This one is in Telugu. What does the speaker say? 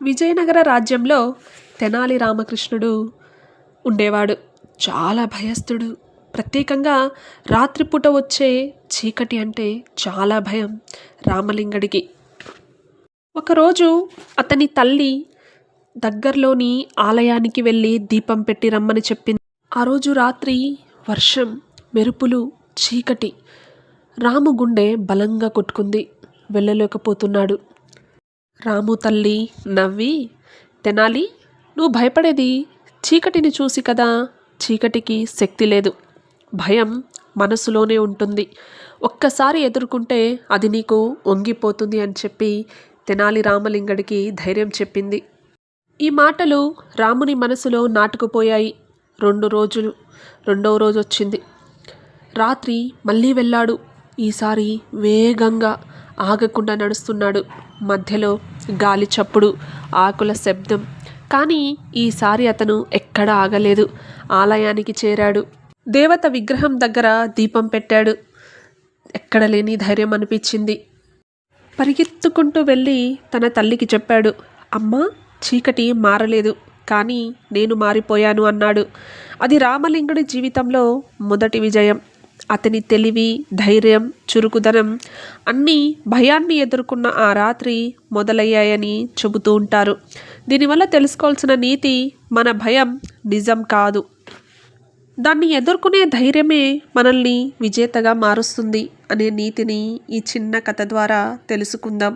విజయనగర రాజ్యంలో తెనాలి రామకృష్ణుడు ఉండేవాడు. చాలా భయస్థుడు. ప్రత్యేకంగా రాత్రిపూట వచ్చే చీకటి అంటే చాలా భయం రామలింగడికి. ఒకరోజు అతని తల్లి దగ్గరలోని ఆలయానికి వెళ్ళి దీపం పెట్టి రమ్మని చెప్పింది. ఆ రోజు రాత్రి వర్షం, మెరుపులు, చీకటి. రాము గుండె బలంగా కొట్టుకుంది. వెళ్ళలేకపోతున్నాడు. రాము తల్లి నవ్వి, తెనాలి, నువ్వు భయపడేది చీకటిని చూసి కదా. చీకటికి శక్తి లేదు. భయం మనసులోనే ఉంటుంది. ఒక్కసారి ఎదుర్కొంటే అది నీకు వంగిపోతుంది అని చెప్పి తెనాలి రామలింగడికి ధైర్యం చెప్పింది. ఈ మాటలు రాముని మనసులో నాటుకుపోయాయి. రెండవ రోజు వచ్చింది. రాత్రి మళ్ళీ వెళ్ళాడు. ఈసారి వేగంగా ఆగకుండా నడుస్తున్నాడు. మధ్యలో గాలి చప్పుడు, ఆకుల శబ్దం. కానీ ఈసారి అతను ఎక్కడా ఆగలేదు. ఆలయానికి చేరాడు. దేవత విగ్రహం దగ్గర దీపం పెట్టాడు. ఎక్కడ లేని ధైర్యం అనిపించింది. పరిగెత్తుకుంటూ వెళ్ళి తన తల్లికి చెప్పాడు. అమ్మా, చీకటి మారలేదు, కానీ నేను మారిపోయాను అన్నాడు. అది రామలింగుడి జీవితంలో మొదటి విజయం. అతని తెలివి, ధైర్యం, చురుకుదనం అన్నీ భయాన్ని ఎదుర్కొన్న ఆ రాత్రి మొదలయ్యాయని చెబుతూ ఉంటారు. దీనివల్ల తెలుసుకోవాల్సిన నీతి, మన భయం నిజం కాదు, దాన్ని ఎదుర్కొనే ధైర్యమే మనల్ని విజేతగా మారుస్తుంది అనే నీతిని ఈ చిన్న కథ ద్వారా తెలుసుకుందాం.